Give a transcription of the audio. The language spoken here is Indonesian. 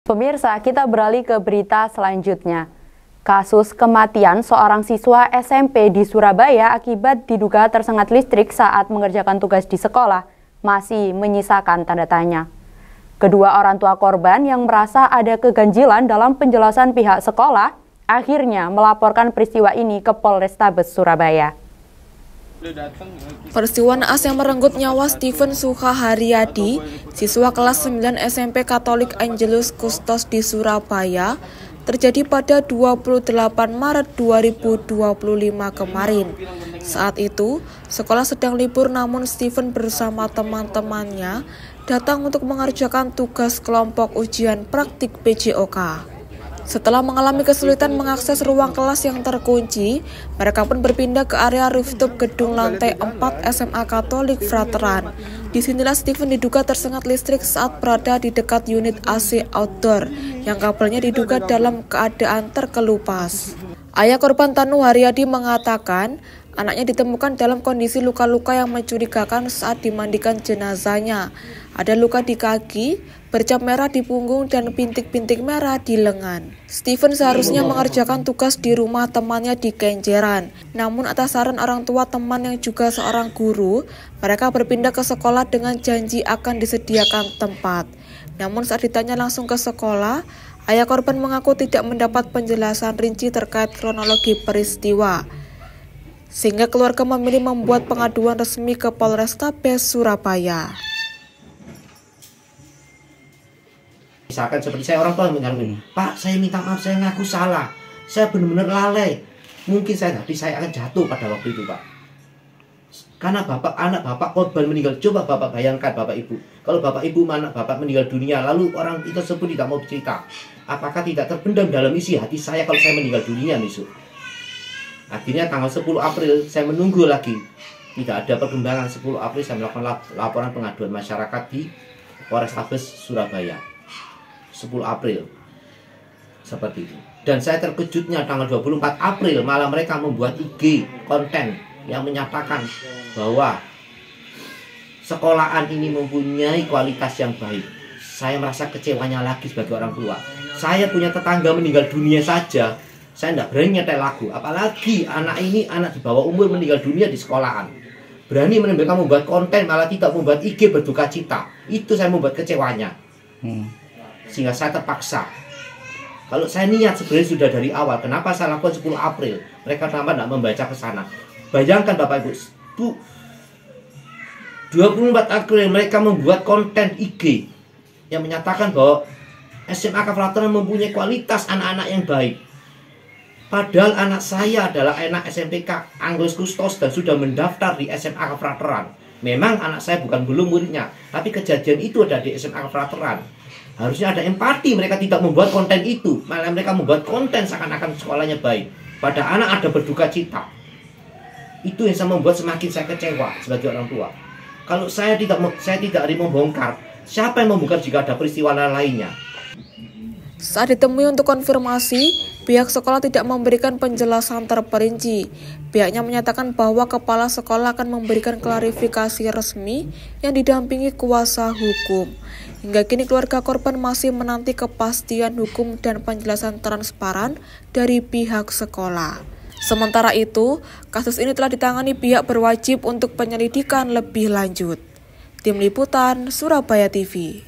Pemirsa, kita beralih ke berita selanjutnya. Kasus kematian seorang siswa SMP di Surabaya akibat diduga tersengat listrik saat mengerjakan tugas di sekolah masih menyisakan tanda tanya. Kedua orang tua korban yang merasa ada keganjilan dalam penjelasan pihak sekolah akhirnya melaporkan peristiwa ini ke Polrestabes Surabaya. Peristiwa naas yang merenggut nyawa Steven Sukaharyadi, siswa kelas 9 SMP Katolik Angelus Kustos di Surabaya, terjadi pada 28 Maret 2025 kemarin. Saat itu, sekolah sedang libur namun Steven bersama teman-temannya datang untuk mengerjakan tugas kelompok ujian praktik PJOK. Setelah mengalami kesulitan mengakses ruang kelas yang terkunci, mereka pun berpindah ke area rooftop gedung lantai 4 SMA Katolik Frateran. Disinilah Steven diduga tersengat listrik saat berada di dekat unit AC outdoor, yang kabelnya diduga dalam keadaan terkelupas. Ayah korban Tanu Haryadi mengatakan, anaknya ditemukan dalam kondisi luka-luka yang mencurigakan saat dimandikan jenazahnya. Ada luka di kaki, bercak merah di punggung, dan bintik-bintik merah di lengan. Steven seharusnya mengerjakan tugas di rumah temannya di Kenjeran. Namun atas saran orang tua teman yang juga seorang guru, mereka berpindah ke sekolah dengan janji akan disediakan tempat. Namun saat ditanya langsung ke sekolah, ayah korban mengaku tidak mendapat penjelasan rinci terkait kronologi peristiwa. Sehingga keluarga memilih membuat pengaduan resmi ke Polrestabes Surabaya. Misalkan seperti saya orang tua yang mengalami, Pak, saya minta maaf, saya ngaku salah, saya benar-benar lalai. Mungkin saya akan jatuh pada waktu itu, Pak. Karena anak bapak korban meninggal. Coba bapak bayangkan, bapak ibu, kalau bapak ibu anak bapak meninggal dunia, lalu orang itu tersebut tidak mau cerita, apakah tidak terpendam dalam isi hati saya kalau saya meninggal dunia besok? Akhirnya tanggal 10 April saya menunggu lagi, tidak ada perkembangan. 10 April saya melakukan laporan pengaduan masyarakat di Polrestabes Surabaya. 10 April seperti itu. Dan saya terkejutnya tanggal 24 April malah mereka membuat IG konten yang menyatakan bahwa sekolahan ini mempunyai kualitas yang baik. Saya merasa kecewanya lagi sebagai orang tua. Saya punya tetangga meninggal dunia saja, saya tidak berani nyetel lagu. Apalagi anak ini, anak di bawah umur meninggal dunia di sekolahan. Berani mereka membuat konten malah tidak membuat IG berduka cita. Itu saya membuat kecewanya. Sehingga saya terpaksa. Kalau saya niat sebenarnya sudah dari awal, kenapa saya lakukan 10 April? Mereka kenapa tidak membaca ke sana? Bayangkan Bapak Ibu, 24 April mereka membuat konten IG yang menyatakan bahwa SMA Frateran mempunyai kualitas anak-anak yang baik. Padahal anak saya adalah anak SMPK Angelus Kustos dan sudah mendaftar di SMA Frateran. Memang anak saya belum muridnya, tapi kejadian itu ada di SMA Frateran. Harusnya ada empati, mereka tidak membuat konten itu, malah mereka membuat konten seakan-akan sekolahnya baik. Pada anak ada berduka cita. Itu yang saya membuat semakin saya kecewa sebagai orang tua. Kalau saya tidak membongkar, siapa yang membongkar jika ada peristiwa lainnya? Saat ditemui untuk konfirmasi, pihak sekolah tidak memberikan penjelasan terperinci. Pihaknya menyatakan bahwa kepala sekolah akan memberikan klarifikasi resmi yang didampingi kuasa hukum. Hingga kini keluarga korban masih menanti kepastian hukum dan penjelasan transparan dari pihak sekolah. Sementara itu, kasus ini telah ditangani pihak berwajib untuk penyelidikan lebih lanjut. Tim Liputan Surabaya TV.